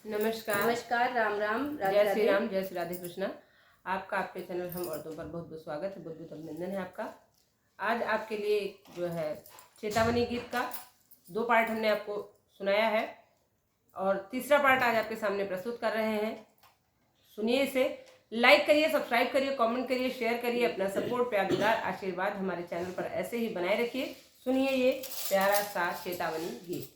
नमस्कार। नमस्कार, राम राम, राधे जय श्री राधे। राम, जय श्री राधे कृष्णा। आपका आपके चैनल हम औरतों पर बहुत बहुत स्वागत है, बहुत बहुत अभिनंदन है आपका। आज आपके लिए जो है चेतावनी गीत का 2 पार्ट हमने आपको सुनाया है और तीसरा पार्ट आज आपके सामने प्रस्तुत कर रहे हैं। सुनिए इसे, लाइक करिए, सब्सक्राइब करिए, कमेंट करिए, शेयर करिए। अपना सपोर्ट, प्यार, दुलार, आशीर्वाद हमारे चैनल पर ऐसे ही बनाए रखिए। सुनिए ये प्यारा सा चेतावनी गीत।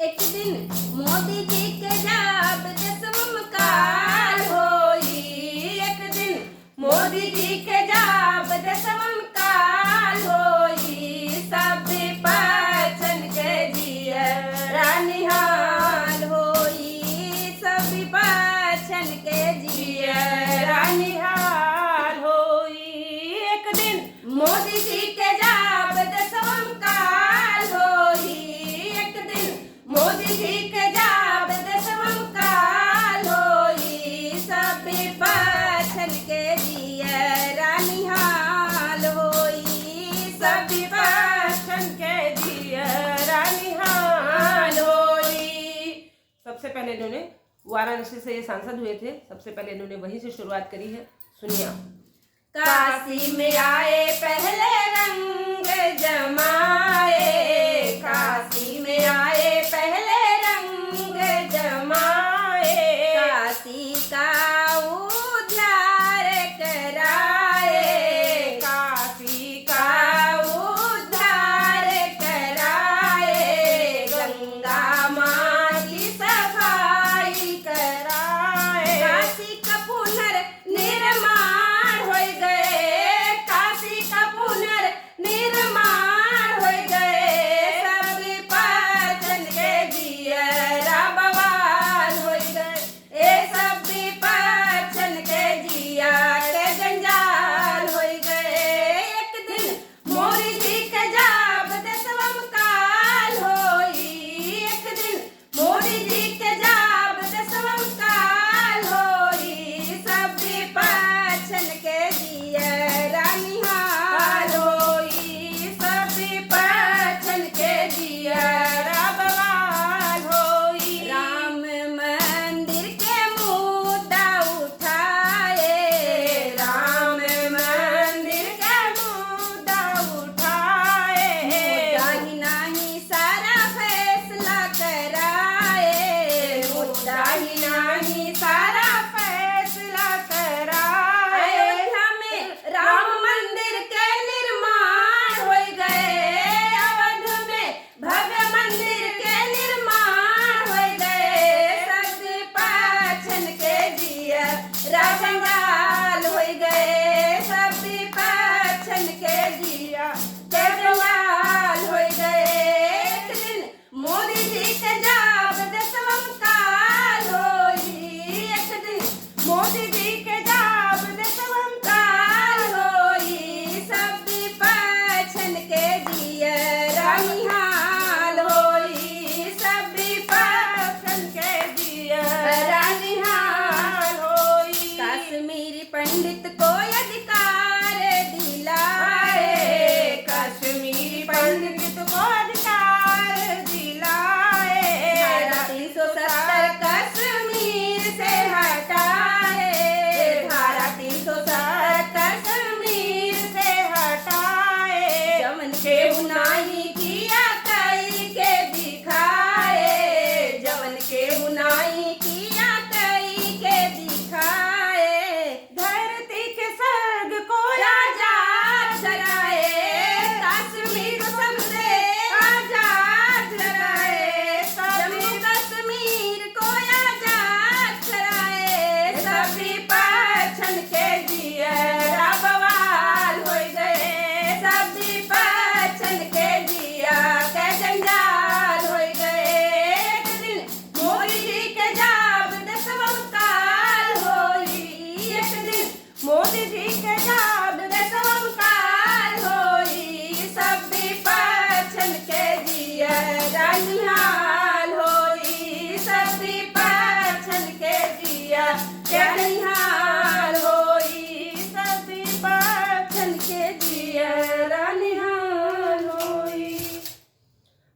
एक दिन मोदी जी के जब दसवं काल होई, एक दिन मोदी जी के जब दसवं काल होई, सब पाचन के जियरा निहाल होई, सब पाचन के जियरा निहाल होई। एक दिन मोदी जी के जब दसवं काल होई, एक दिन मोदी जी के जब दसवं काल होई, सब पाचन के जियरा निहाल होई, सब पाचन के जियरा निहाल होई। सबसे पहले इन्होंने वाराणसी से ये सांसद हुए थे, सबसे पहले इन्होंने वहीं से शुरुआत करी है। सुनिए आप। काशी में आए पहले रंग जमाए, काशी में आए पहले रंग जमाए, काशी का उद्धार कराए, काशी का उद्धार कराए, गंगा माँ की सफाई कराए, काशी का पुनर्निर्माण हो गए, काशी का पुनर्निर्माण हो गए, सब पाचन के जियरा बवाल हो गए, ए सब पाचन के जिया के जंजाल हो गए। एक दिन मोदी जी के जब दसवं काल होई, एक दिन मोदी जी के जब दसवं काल होई, सब पाचन के जियरा निहाल होई, सब पाचन के जियरा बवाल होई। राम मंदिर के मुद्दा उठाए, राम मंदिर के मुद्दा उठाए, मुद्दा ही नहीं सारा फैसला कराए, मुद्दा ही नहीं सारा फैसला कराए। अयोध्या में राम मंदिर के निर्माण हो गए, अवध में भव्य मंदिर के निर्माण हो गए, सब पाचन के जियरा जंजाल हो गए, सब पाचन के जिया के जंजाल हो गए। एक दिन मोदी जी के जब दसवं काल होई, एक दिन मोदी जी के जब दसवं काल होई, सब पाचन के जियरा निहाल होई, सब पाचन के जियरा निहाल होई। कश्मीरी पंडित को अधिकार दिलाए, कश्मीरी पंडित को अधिकार दिलाए, धारा 370 कश्मीर से हटाए, धारा 370 कश्मीर से हटाए, जमन के बुनाई किया कई के दिखाए, जमन के बुनाई किया कई के दिखाए, धरती के स्वर्ग को आजाद कराए, कश्मीर सबसे आजाद कराए, जम्मू कश्मीर को आजाद कराए, सभी पाचन के जियरा बवाल हो गए, सभी पाचन के जिया के जंजाल हो गए। एक दिन मोदी जी के जब दसवं काल होई, एक दिन मोदी जी के जब दसवं काल होई, सब पाचन के जियरा निहाल होई, सब पाचन के जिया के निहाल होई, सब पाचन के जियरा निहाल होई।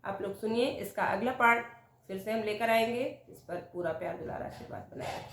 आप लोग सुनिए, इसका अगला पार्ट फिर से हम लेकर आएंगे। इस पर पूरा प्यार दुलार आशीर्वाद बनाए रखें।